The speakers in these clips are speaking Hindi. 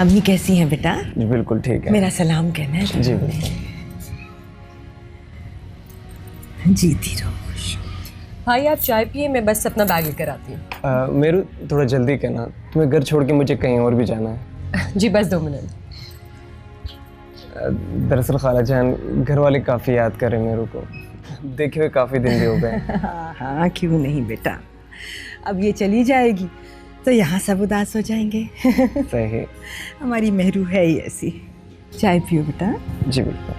अम्मी कैसी हैं बेटा? जी बिल्कुल ठीक है। मेरा सलाम कहना। जी बिल्कुल। जीती रहो। भाई आप चाय पिए, मैं बस अपना बैग लेकर आती हूँ। मेरू थोड़ा जल्दी कहना, तुम्हें घर छोड़ के मुझे कहीं और भी जाना है। जी बस 2 मिनट। दरअसल खाला जान, घर वाले काफ़ी याद कर रहे हैं मेरू को, देखे हुए काफ़ी दिन भी हो गए। हाँ क्यों नहीं बेटा, अब ये चली जाएगी तो यहाँ सब उदास हो जाएंगे। सही। हमारी मेहरू है ही ऐसी। चाय पियो बेटा। जी बिल्कुल।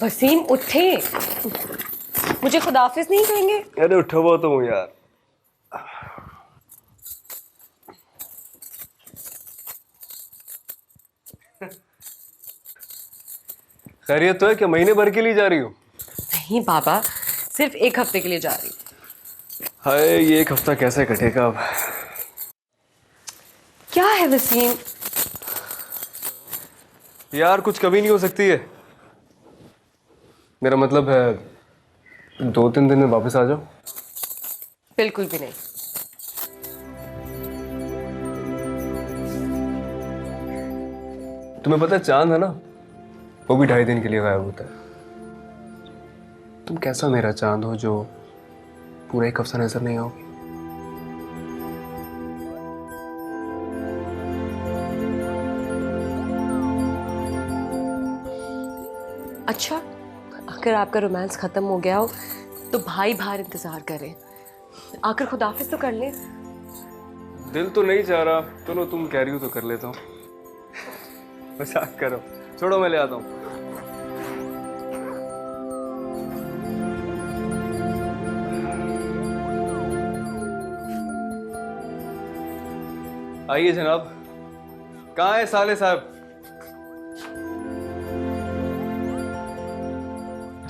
वसीम उठे, मुझे खुदाफिज नहीं कहेंगे? अरे उठो वो तो यार। खैरियत तो है क्या? महीने भर के लिए जा रही हो? नहीं बाबा, सिर्फ 1 हफ्ते के लिए जा रही हूँ। हाय, ये 1 हफ्ता कैसे कटेगा अब? क्या है वसीम? यार कुछ कभी नहीं हो सकती है। मेरा मतलब है 2-3 दिन में वापस आ जाओ। बिल्कुल भी नहीं। तुम्हें पता है चांद है ना, वो भी 2.5 दिन के लिए गायब होता है। तुम कैसा मेरा चांद हो जो पूरा 1 हफ्ता नजर नहीं आओगी। अच्छा, अगर आपका रोमांस खत्म हो गया हो तो भाई बाहर इंतजार करें, आकर खुदाफिज तो कर ले। दिल तो नहीं चाह रहा, चलो तुम कह रही हो तो कर लेता हूँ। मजाक करो, छोड़ो मैं ले आता हूँ। आइए जनाब। कहाँ है साले साहब?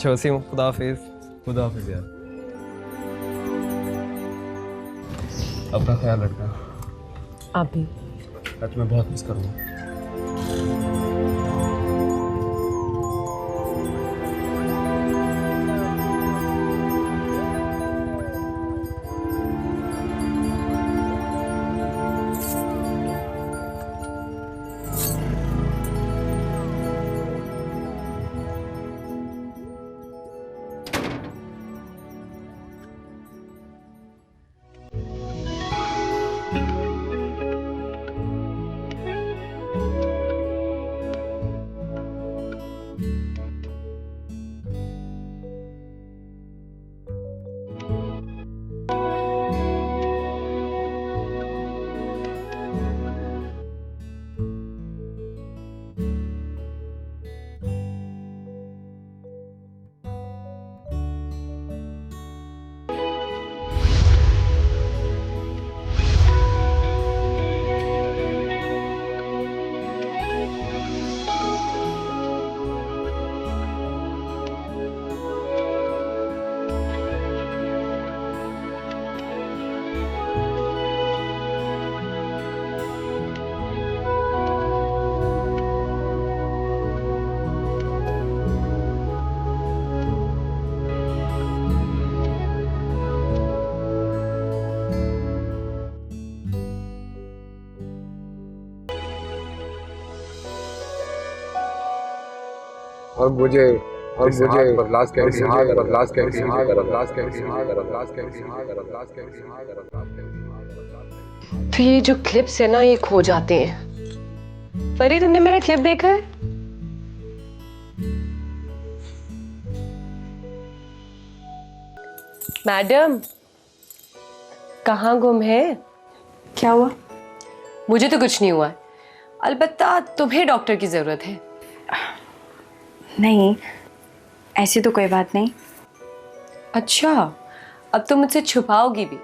छोसी हूँ। खुदा हाफिज। खुदा हाफिज यार। अपना ख्याल रखना। आप भी। आज मैं बहुत मिस करूँगा। और मुझे बर्दाश्त कैसे बर्दाश्त कैसे बर्दाश्त कैसे बर्दाश्त कैसे बर्दाश्त कैसे। तो ये जो क्लिप्स है ना, ये खो जाते हैं। फरीद, तुमने मेरा क्लिप देखा है? मैडम, कहाँ गुम है? क्या हुआ? मुझे तो कुछ नहीं हुआ, अलबत्ता तुम्हें डॉक्टर की जरूरत है। नहीं, ऐसी तो कोई बात नहीं। अच्छा, अब तुम मुझसे छुपाओगी भी?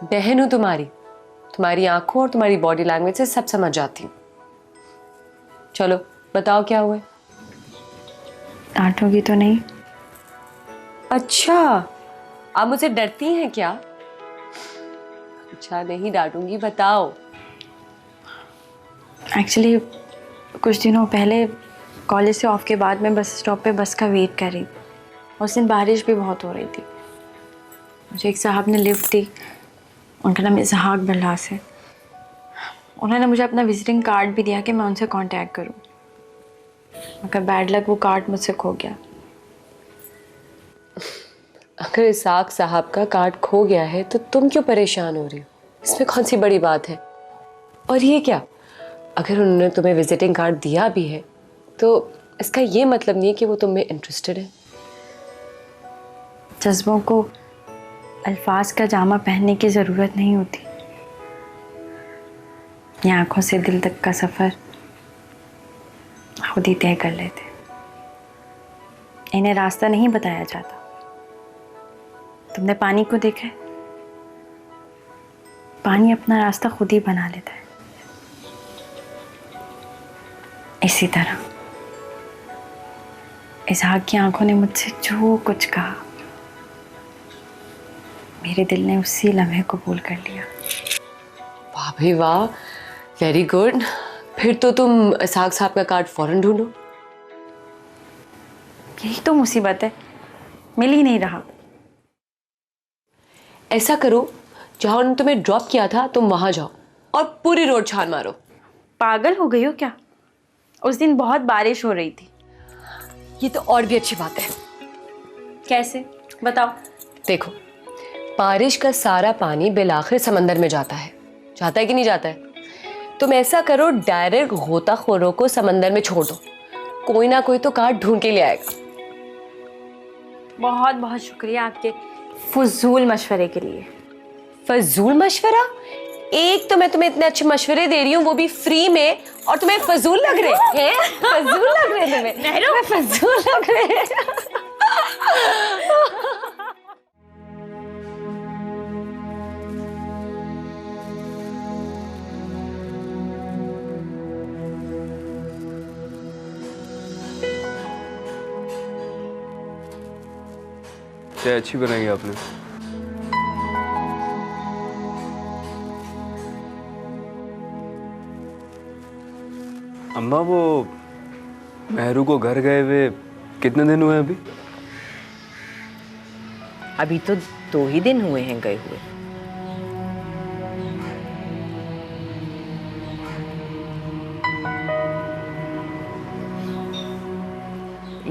बहन हूं तुम्हारी आंखों और तुम्हारी बॉडी लैंग्वेज से सब समझ जाती हूँ। चलो बताओ क्या हुआ? डांटोगी तो नहीं? अच्छा, आप मुझसे डरती हैं क्या? अच्छा, नहीं डांटूंगी, बताओ। एक्चुअली कुछ दिनों पहले कॉलेज से ऑफ के बाद मैं बस स्टॉप पे बस का वेट कर रही थी। उस दिन बारिश भी बहुत हो रही थी। मुझे एक साहब ने लिफ्ट दी, उनका नाम इसहाक बल्लास है। उन्होंने मुझे अपना विजिटिंग कार्ड भी दिया कि मैं उनसे कांटेक्ट करूं, मगर बैड लक वो कार्ड मुझसे खो गया। अगर इसाक साहब का कार्ड खो गया है तो तुम क्यों परेशान हो रही हो? इसमें कौन सी बड़ी बात है? और ये क्या, अगर उन्होंने तुम्हें विजिटिंग कार्ड दिया भी है तो इसका ये मतलब नहीं है कि वो तुम में इंटरेस्टेड है। जज्बों को अल्फाज का जामा पहनने की ज़रूरत नहीं होती। ये आंखों से दिल तक का सफ़र खुद ही तय कर लेते। इन्हें रास्ता नहीं बताया जाता। तुमने पानी को देखा है? पानी अपना रास्ता खुद ही बना लेता है। इसी तरह इसहाक की आंखों ने मुझसे जो कुछ कहा, मेरे दिल ने उसी लम्हे कबूल कर लिया। वाह भाई वाह, वेरी गुड। फिर तो तुम इसहाक साहब का कार्ड फौरन ढूंढो। यही तो मुसीबत है, मिल ही नहीं रहा। ऐसा करो, जहां उन्होंने तुम्हें ड्रॉप किया था तुम वहां जाओ और पूरी रोड छान मारो। पागल हो गई हो क्या? उस दिन बहुत बारिश हो रही थी। ये तो और भी अच्छी बात है। कैसे, बताओ। देखो, बारिश का सारा पानी बिलाखिर समंदर में जाता है कि नहीं जाता है? तुम ऐसा करो, डायरेक्ट गोताखोरों को समंदर में छोड़ दो, कोई ना कोई तो कार्ड ढूंढ के ले आएगा। बहुत बहुत शुक्रिया आपके फजूल मशवरे के लिए। फजूल मशवरा? एक तो मैं तुम्हें इतने अच्छे मशवरे दे रही हूँ, वो भी फ्री में, और तुम्हें फजूल लग रहे हैं? फजूल लग रहे हैं तुम्हें? फजूल लग रहे हैं। चाय अच्छी बनाई आपने। अम्मा, वो मेहरू को घर गए हुए कितने दिन हुए अभी? अभी तो 2 ही दिन हुए हैं गए हुए।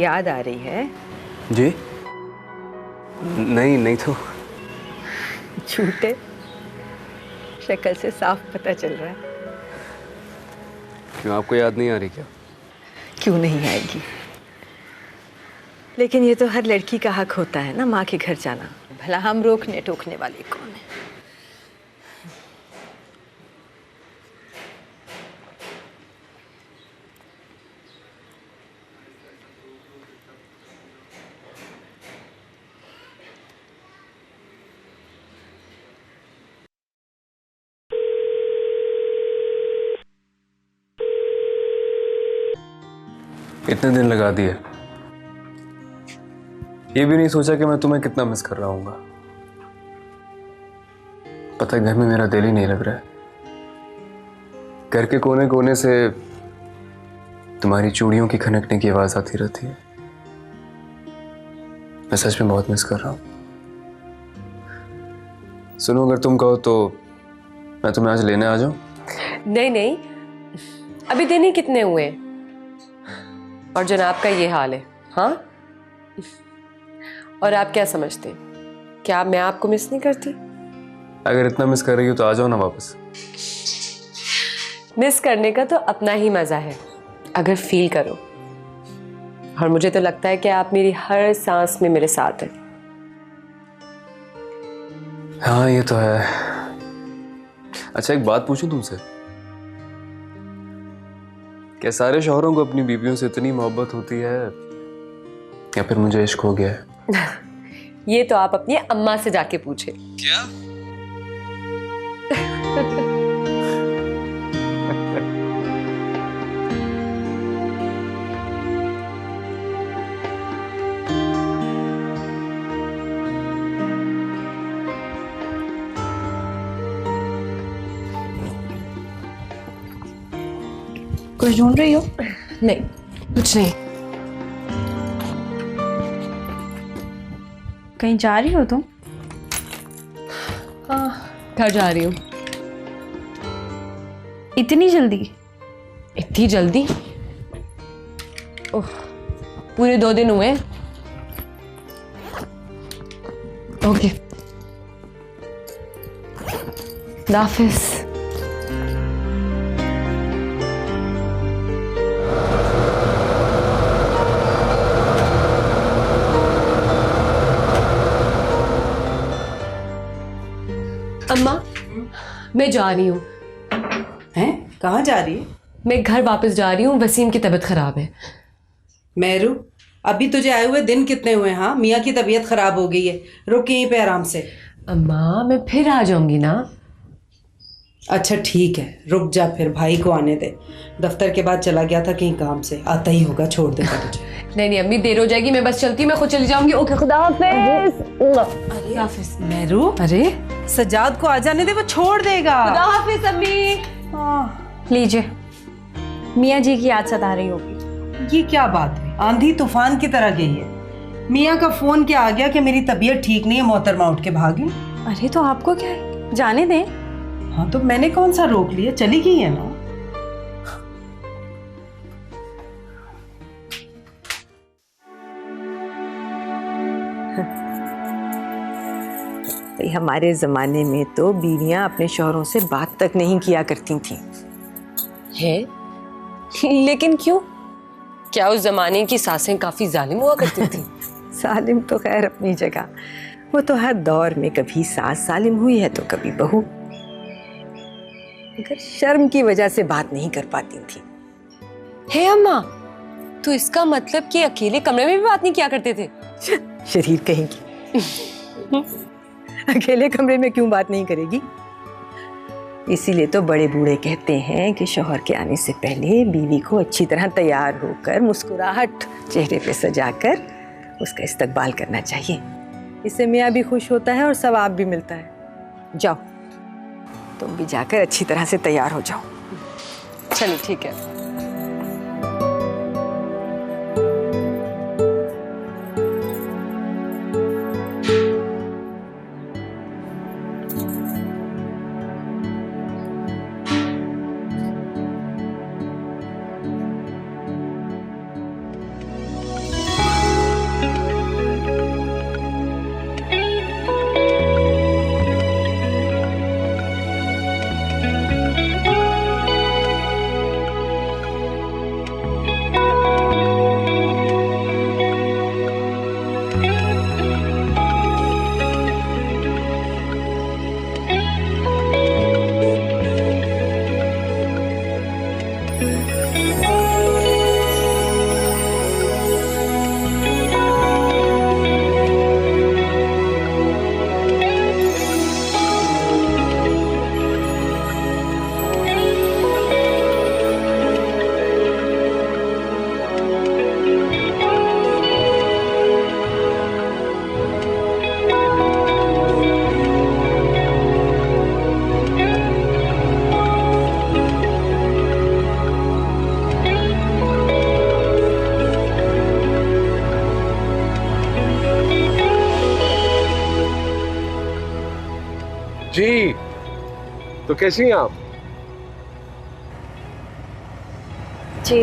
याद आ रही है? जी नहीं तो। झूठे, शक्ल से साफ पता चल रहा है। क्यों, आपको याद नहीं आ रही क्या? क्यों नहीं आएगी, लेकिन ये तो हर लड़की का हक होता है ना, माँ के घर जाना। भला हम रोकने टोकने वाले कौन है? इतने दिन लगा दिए, ये भी नहीं सोचा कि मैं तुम्हें कितना मिस कर रहा हूँगा। पता है, घर में मेरा दिल ही नहीं लग रहा है। घर के कोने कोने से तुम्हारी चूड़ियों की खनकने की आवाज आती रहती है। मैं सच में बहुत मिस कर रहा हूँ। सुनो, अगर तुम कहो तो मैं तुम्हें आज लेने आ जाऊं? नहीं, अभी दिन ही कितने हुए, और जनाब का ये हाल है। हाँ, और आप क्या समझते हैं, क्या मैं आपको मिस नहीं करती? अगर इतना मिस कर रही हो तो आ जाओ ना वापस। मिस करने का तो अपना ही मजा है, अगर फील करो। और मुझे तो लगता है कि आप मेरी हर सांस में मेरे साथ हैं। हाँ, ये तो है। अच्छा, एक बात पूछूं तुमसे, क्या सारे शौहरों को अपनी बीवियों से इतनी मोहब्बत होती है, या फिर मुझे इश्क हो गया है? ये तो आप अपनी अम्मा से जाके पूछे। क्या? कुछ ढूंढ रही हो? नहीं, कुछ नहीं। कहीं जा रही हो तुम? घर जा रही हूँ। इतनी जल्दी? इतनी जल्दी? ओह, पूरे 2 दिन हुए। ओके, हाफिज। अम्मा, मैं जा रही हूँ। हैं? कहाँ जा रही है? मैं घर वापस जा रही हूँ, वसीम की तबीयत खराब है। मेहरू, अभी तुझे आए हुए दिन कितने हुए? हाँ, मियाँ की तबीयत खराब हो गई है, रुक यहीं पे आराम से। अम्मा, मैं फिर आ जाऊंगी ना। अच्छा ठीक है, रुक जा, फिर भाई को आने दे। दफ्तर के बाद चला गया था कहीं काम से, आता ही होगा, छोड़ देगा तुझे। नहीं नहीं अम्मी, देर हो जाएगी, मैं बस चलती हूँ, मैं खुद चली जाऊंगी। ओके, खुदा हाफिज। अरे हाफिज। मेहरू, अरे सजाद को आ जाने दे, वो छोड़ देगा। खुदा हाफिज अम्मी। लीजिए, मियाँ जी की याद सता रही होगी। ये क्या बात है? आंधी तूफान की तरह गई है। मियाँ का फोन क्या आ गया कि मेरी तबीयत ठीक नहीं है, मोहतरमा उठ के भागी। अरे तो आपको क्या है, जाने दें। हाँ तो मैंने कौन सा रोक लिया, चली गई है ना। भाई हमारे ज़माने में तो बीवियां अपने शौहरों से बात तक नहीं किया करती थीं। है? लेकिन क्यों? क्या उस जमाने की सासें काफी जालिम हुआ करती थी? सालिम तो खैर अपनी जगह, वो तो हर दौर में कभी सास सालिम हुई है तो कभी बहू, मगर शर्म की वजह से बात नहीं कर पाती थी। है अम्मा, तो इसका मतलब कि अकेले कमरे में भी बात नहीं किया करते थे? शरीर कहेंगी। अकेले कमरे में क्यों बात नहीं करेगी? इसीलिए तो बड़े बूढ़े कहते हैं कि शौहर के आने से पहले बीवी को अच्छी तरह तैयार होकर मुस्कुराहट चेहरे पे सजाकर उसका इस्तकबाल करना चाहिए। इससे मियाँ भी खुश होता है और सवाब भी मिलता है। जाओ, तुम भी जाकर अच्छी तरह से तैयार हो जाओ। चलिए ठीक है। जी, तो कैसी हैं आप? जी,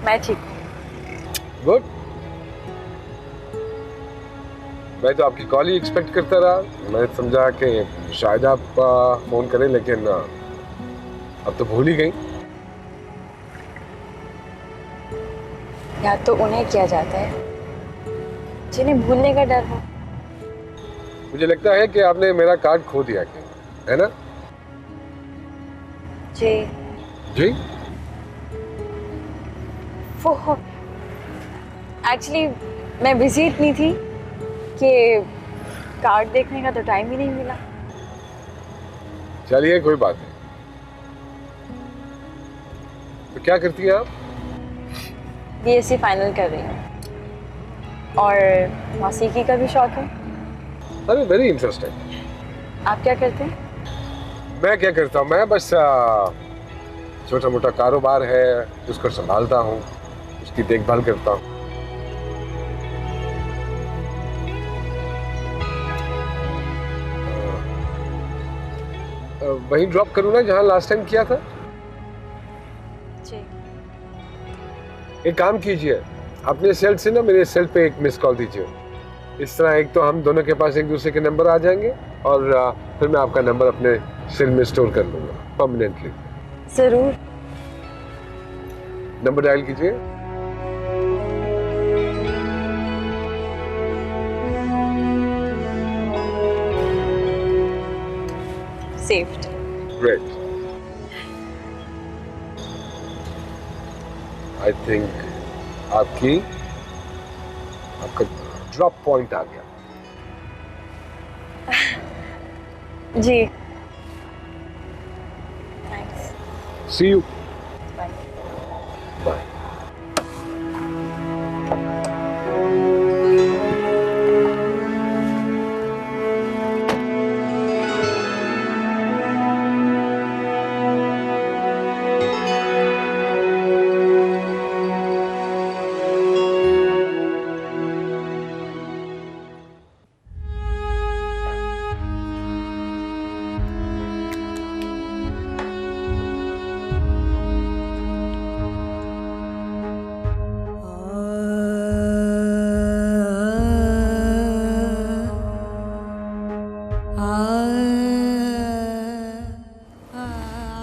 मैं ठीक हूँ। गुड। मैं तो आपकी कॉल ही एक्सपेक्ट करता रहा। मैं समझा कि शायद आप फोन करें, लेकिन अब तो भूल ही गई। याद तो उन्हें किया जाता है जिन्हें भूलने का डर हो। मुझे लगता है कि आपने मेरा कार्ड खो दिया, क्या है ना? जी जी, वो एक्चुअली मैं बिजी इतनी थी कि कार्ड देखने का तो टाइम ही नहीं मिला। चलिए कोई बात नहीं। तो क्या करती हैं आप? बीएससी फाइनल कर रही हूँ और मौसीकी का भी शौक है। अरे वेरी इंटरेस्टिंग। आप क्या करते हैं? मैं क्या करता हूँ, मैं बस छोटा मोटा कारोबार है उसको संभालता हूँ, उसकी देखभाल करता हूँ। वहीं ड्रॉप करूँ ना जहाँ लास्ट टाइम किया था? जी। एक काम कीजिए, अपने सेल से ना मेरे सेल पे एक मिस कॉल दीजिए। इस तरह एक तो हम दोनों के पास एक दूसरे के नंबर आ जाएंगे और फिर मैं आपका नंबर अपने सेल में स्टोर कर लूंगा परमानेंटली। ज़रूर। नंबर डायल कीजिए। सेव्ड। ग्रेट। आई थिंक आपका ड्रॉप पॉइंट आ गया। जी। Thanks. See you. Bye. Bye.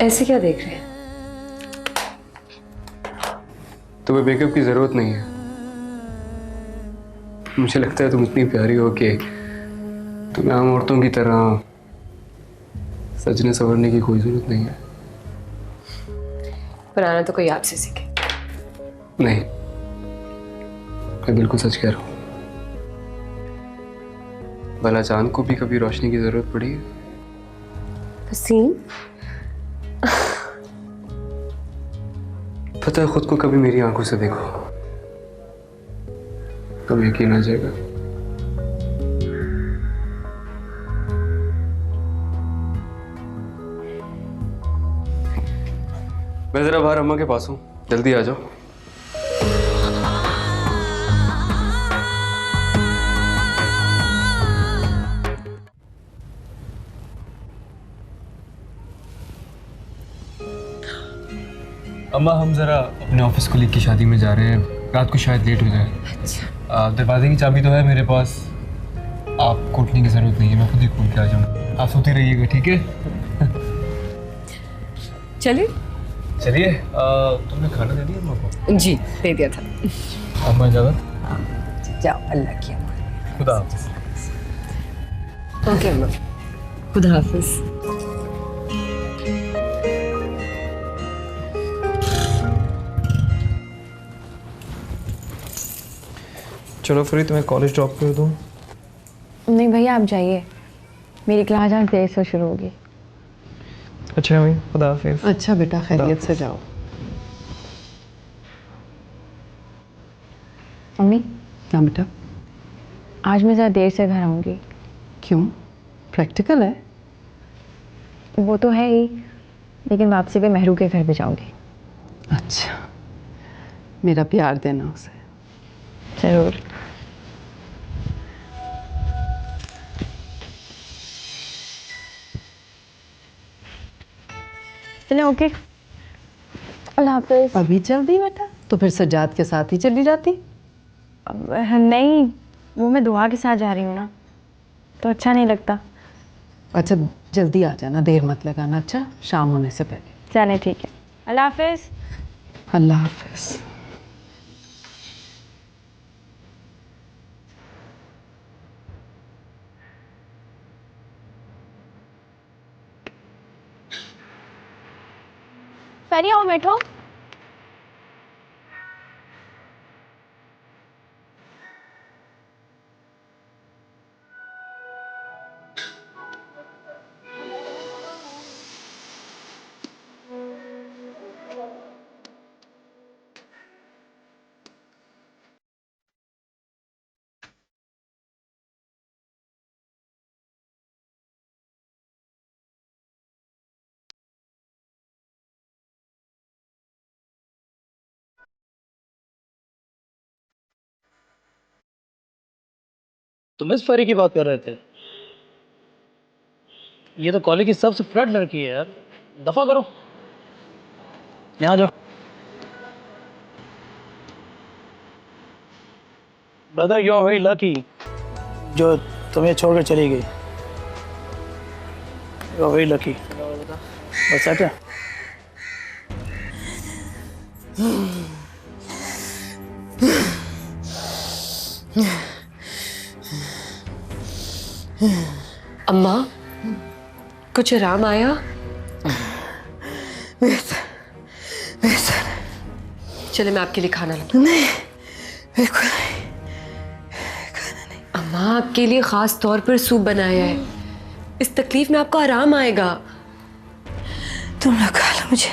ऐसे क्या देख रहे हैं? तुम्हें मेकअप की जरूरत नहीं है। मुझे लगता है तुम इतनी प्यारी हो कि तुम्हें आम औरतों की तरह सजने संवरने की कोई जरूरत नहीं है। बनाना तो कोई आपसे सीखे। नहीं, मैं बिल्कुल सच कह रहा हूँ। भला चांद को भी कभी रोशनी की जरूरत पड़ी है? वसीम, पता है, खुद को कभी मेरी आंखों से देखो, कभी यकीन आ जाएगा। मैं जरा बाहर अम्मा के पास हूँ, जल्दी आ जाओ। अम्मा, हम जरा अपने ऑफिस कोलीग की शादी में जा रहे हैं, रात को शायद लेट हो जाए। अच्छा। दरवाजे की चाबी तो है मेरे पास, आपको उठने की जरूरत नहीं है, मैं खुद ही खोल के आ जाऊँगा। आप सोते रहिएगा, ठीक है? चलिए। चलिए। तुमने खाना दे दिया अम्मा को? जी, दे दिया था। अम्मा इजाजत। जाओ, अल्लाह की अमान। खुदा हाफिज। ओके अम्मा, खुदा हाफिज। चलो फ्री, तुम्हें कॉलेज ड्रॉप कर दूँ? नहीं भैया, आप जाइए, मेरी क्लास आज देर से शुरू होगी। अच्छा मम्मी, खुदा हाफिज। अच्छा बेटा, खैरियत से जाओ। मम्मी, हाँ बेटा। आज मैं ज़रा देर से घर आऊँगी। क्यों? प्रैक्टिकल है? वो तो है ही, लेकिन वापसी पे महरू के घर भी जाऊँगी। अच्छा, मेरा प्यार देना उसे। ज़रूर। चलें, ओके, अल्लाह हाफिज। अभी चल दी बेटा? तो फिर सज्जाद के साथ ही चली जाती। नहीं, वो मैं दुआ के साथ जा रही हूँ ना, तो अच्छा नहीं लगता। अच्छा, जल्दी आ जाना, देर मत लगाना। अच्छा, शाम होने से पहले। चलें, ठीक है, अल्लाह हाफिज। अल्लाह हाफिज। पहले आओ, बैठो। तुम इस परी की बात कर रहे थे? ये तो कॉलेज की सबसे फ्लर्ट लड़की है यार, दफा करो। यहाँ जाओ। Brother you are very lucky जो तुम्हें छोड़कर चली गई। You are very lucky. बस है। अम्मा कुछ आराम आया? चले मैं आपके लिए खाना लाऊं। नहीं बिल्कुल नहीं। अम्मा आपके लिए खास तौर पर सूप बनाया है, इस तकलीफ में आपको आराम आएगा। तुम लोग खा लो, मुझे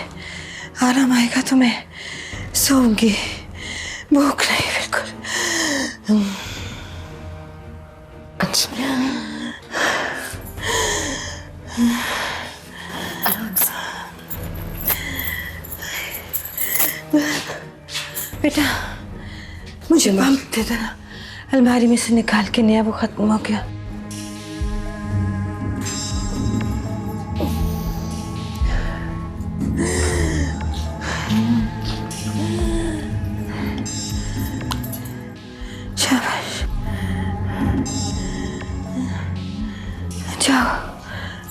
आराम आएगा तो मैं सोऊंगी। भूख नहीं बिल्कुल। अच्छा आराम से। बेटा मुझे पंप दे देना, अलमारी में से निकाल के नया वो खत्म हो गया। शाबाश, जाओ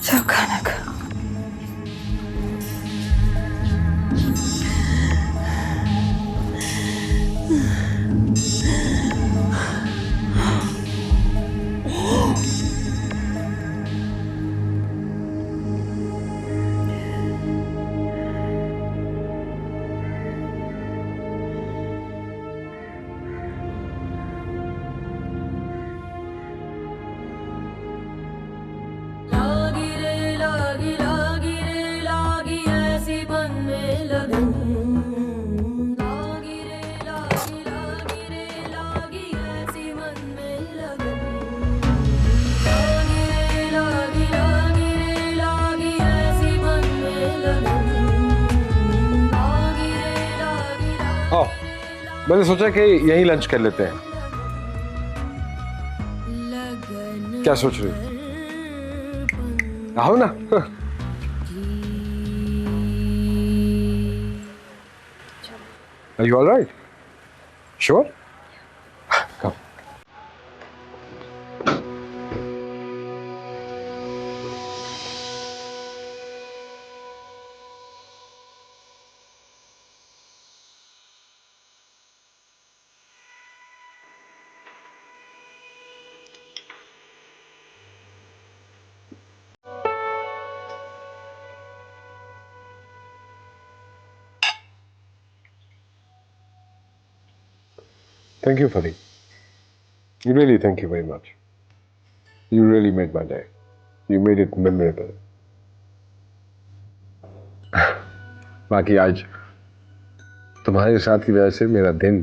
सब खाना खाओ। आओ, मैंने सोचा कि यहीं लंच कर लेते हैं। क्या सोच रही हो? आओ ना। Are you all right? Sure? Come. Thank you, Fadi. Really, thank you very much. You really made my day. You made it memorable. बाकी आज तुम्हारे साथ की वजह से मेरा दिन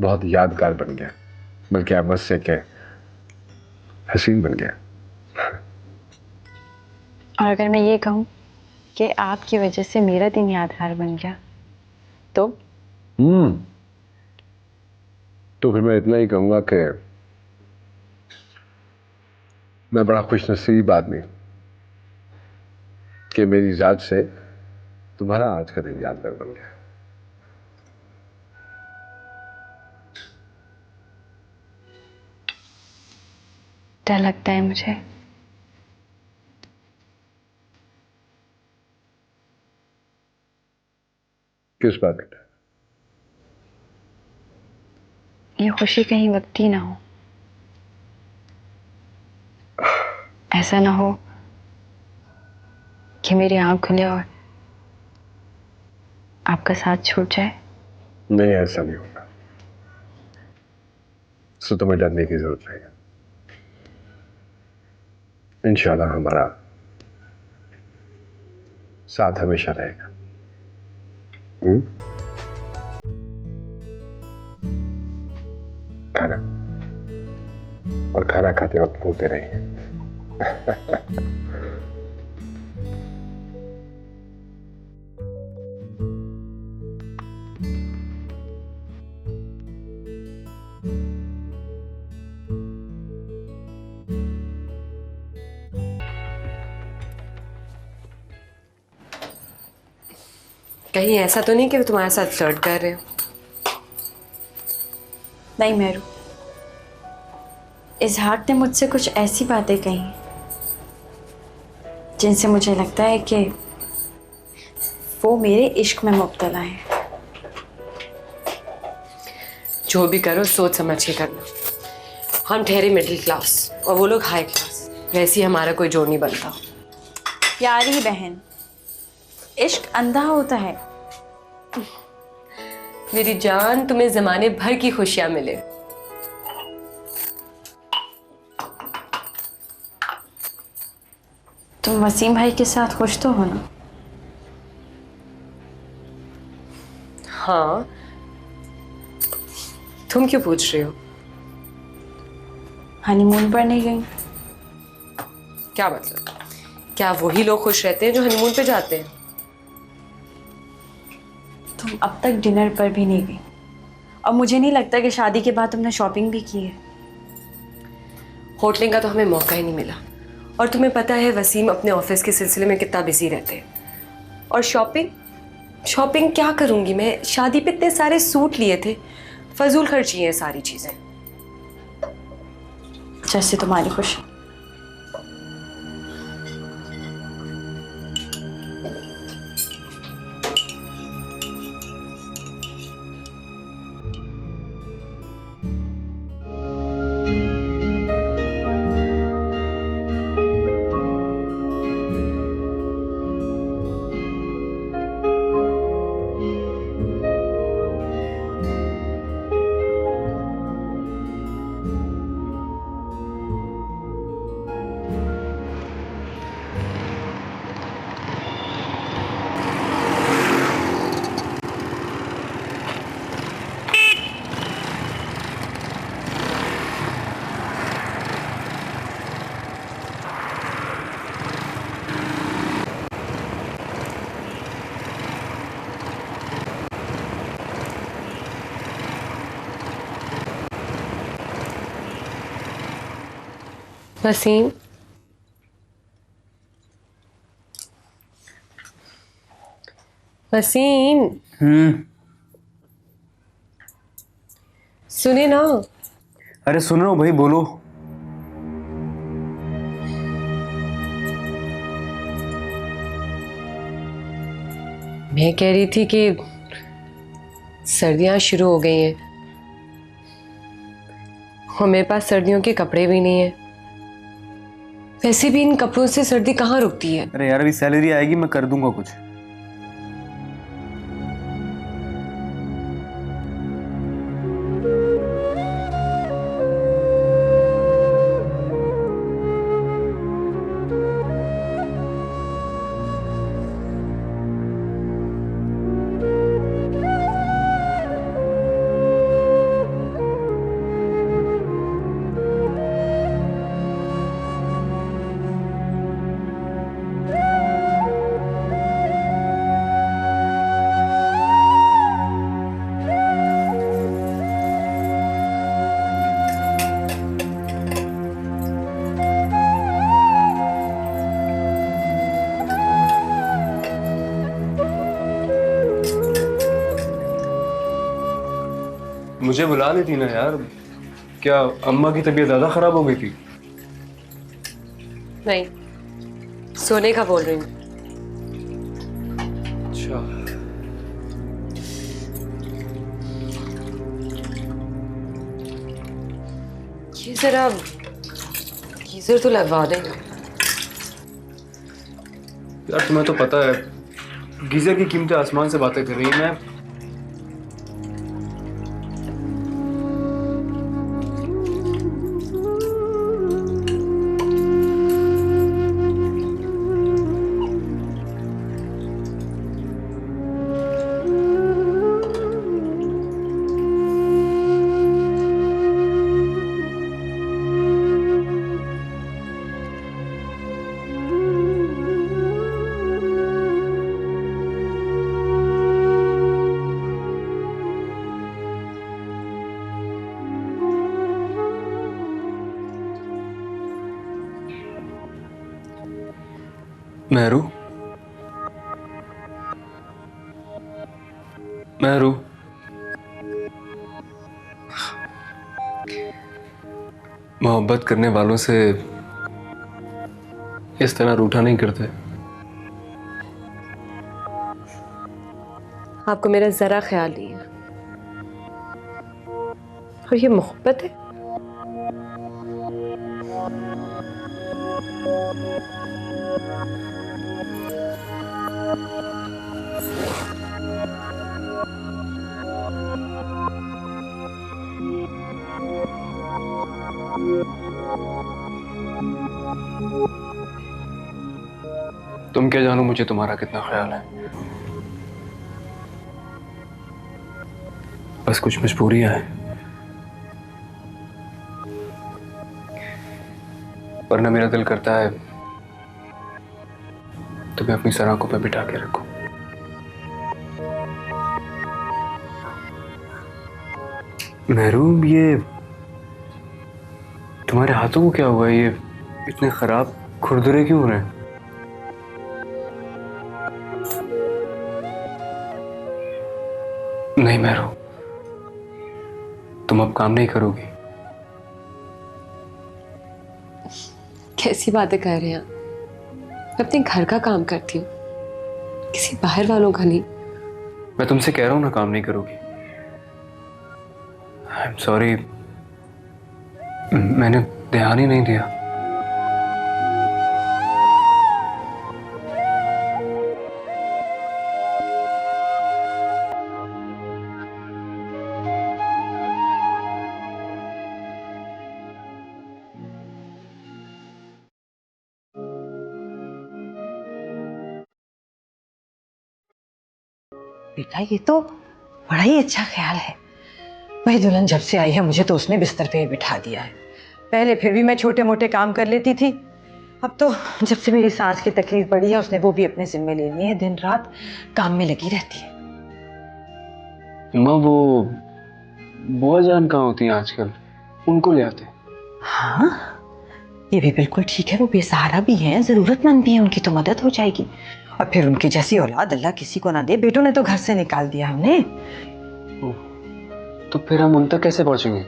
बहुत यादगार बन गया, बल्कि आप बस से क्या हसीन बन गया। और अगर मैं ये कहूँ कि आपकी वजह से मेरा दिन यादगार बन गया तो फिर मैं इतना ही कहूंगा कि मैं बड़ा खुशनसीब आदमी कि मेरी जात से तुम्हारा आज का दिन यादगार बन गया। डर लगता है मुझे। किस बात का? ये खुशी कहीं वक्ती ना हो। ऐसा ना हो कि मेरी आंख खुले और आपका साथ छूट जाए। नहीं, ऐसा नहीं होगा। सो तुम्हें डरने की जरूरत नहीं है। इंशाल्लाह हमारा साथ हमेशा रहेगा। खाना और खाना खाते वक्त बोलते रहिए। कहीं ऐसा तो नहीं कि वो तुम्हारे साथ फ्लर्ट कर रहे हो? नहीं मेरू, इजहार ने मुझसे कुछ ऐसी बातें कही जिनसे मुझे लगता है कि वो मेरे इश्क में मुब्तला है। जो भी करो सोच समझ के करना। हम ठहरे मिडिल क्लास और वो लोग हाई क्लास, वैसे ही हमारा कोई जोड़ नहीं बनता। प्यारी बहन, इश्क अंधा होता है। मेरी जान, तुम्हें जमाने भर की खुशियां मिले। तुम वसीम भाई के साथ खुश तो हो ना? हाँ, तुम क्यों पूछ रही हो? हनीमून पर नहीं गई? क्या मतलब? क्या वही लोग खुश रहते हैं जो हनीमून पे जाते हैं? तुम अब तक डिनर पर भी नहीं गई और मुझे नहीं लगता कि शादी के बाद तुमने शॉपिंग भी की है। होटलिंग का तो हमें मौका ही नहीं मिला, और तुम्हें पता है वसीम अपने ऑफिस के सिलसिले में कितना बिजी रहते हैं। और शॉपिंग क्या करूंगी मैं? शादी पे इतने सारे सूट लिए थे, फजूल खर्ची हैं सारी चीजें। जैसे तुम्हारी खुशी। वसीम, वसीम, सुने ना। अरे सुन रहा हूँ भाई, बोलो। मैं कह रही थी कि सर्दियां शुरू हो गई हैं और मेरे पास सर्दियों के कपड़े भी नहीं है। वैसे भी इन कपड़ों से सर्दी कहाँ रुकती है? अरे यार, अभी सैलरी आएगी, मैं कर दूंगा कुछ। मुझे बुला लेती ना यार। क्या अम्मा की तबीयत ज्यादा खराब हो गई थी? नहीं, सोने का बोल रही हूँ। अच्छा। ये जरा गीजर तो लगवा देना यार, तुम्हें तो पता है गीजर की कीमतें आसमान से बातें कर रही हैं। मेहरू, मेहरू, मोहब्बत करने वालों से इस तरह रूठा नहीं करते। आपको मेरा जरा ख्याल नहीं है और ये मोहब्बत है? तुम क्या जानो मुझे तुम्हारा कितना ख्याल है। बस कुछ मजबूरियां हैं, वरना मेरा दिल करता है तुम्हें अपनी सराखों पर बिठा के रखूं। महरूम, ये तुम्हारे हाथों को क्या हुआ? ये इतने खराब खुरदुरे क्यों हो रहे हैं? नहीं महरू, तुम अब काम नहीं करोगी। कैसी बातें कर रहे हैं आप? मैं अपने घर का काम करती हूँ, किसी बाहर वालों का नहीं। मैं तुमसे कह रहा हूं ना, काम नहीं करोगी। आई एम सॉरी, मैंने ध्यान ही नहीं दिया। बेटा ये तो बड़ा ही अच्छा ख्याल है। वही दुल्हन जब से आई है मुझे तो उसने बिस्तर पे ही बिठा दिया है। पहले फिर भी मैं छोटे मोटे काम कर लेती थी, अब तो जब से मेरी सांस की तकलीफ बढ़ी है उसने वो भी अपने जिम्मे ले ली है। दिन रात काम में लगी रहती है। माँ, वो बुआ जान कहाँ होती हैं आजकल? उनको ले आते। हाँ ये भी बिल्कुल ठीक है, वो बेसहारा भी हैं, जरूरतमंद भी हैं, उनकी तो मदद हो जाएगी। और फिर उनकी जैसी औलाद अल्लाह किसी को ना दे। बेटों ने तो घर से निकाल दिया हमने। तो फिर हम उन तक कैसे पहुंचेंगे?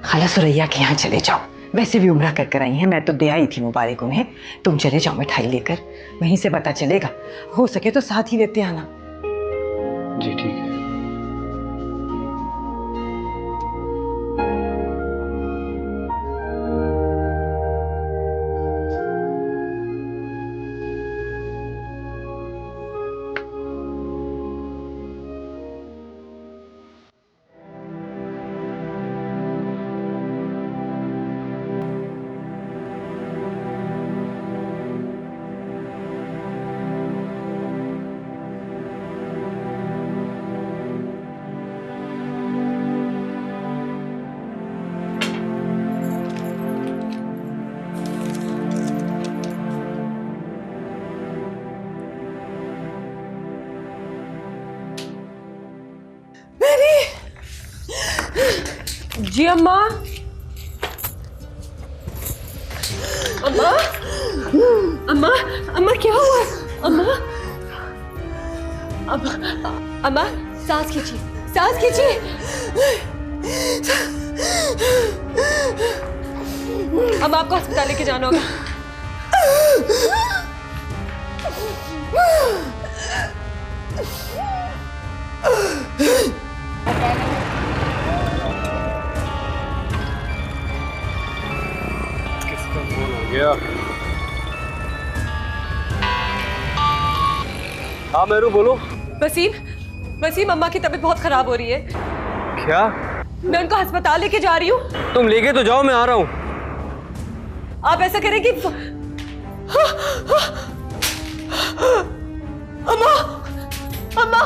खाला सुरैया के यहाँ चले जाओ, वैसे भी उम्रा कर आई हैं, मैं तो दे आई थी मुबारक उन्हें। तुम चले जाओ मिठाई लेकर, वहीं से पता चलेगा। हो सके तो साथ ही लेते आना। जी ठीक है। जी अम्मा। अम्मा, अम्मा, अम्मा क्या हुआ? अम्मा, अम्मा सांस खींचिए, सांस खींचिए। अम्मा आपको अस्पताल लेके जाना होगा। हाँ मेरू बोलो। वसीम, वसीम अम्मा की तबीयत बहुत खराब हो रही है। क्या? मैं उनको अस्पताल लेके जा रही हूँ। तुम लेके तो जाओ, मैं आ रहा हूँ। आप ऐसा करें कि अम्मा, अम्मा, अम्मा,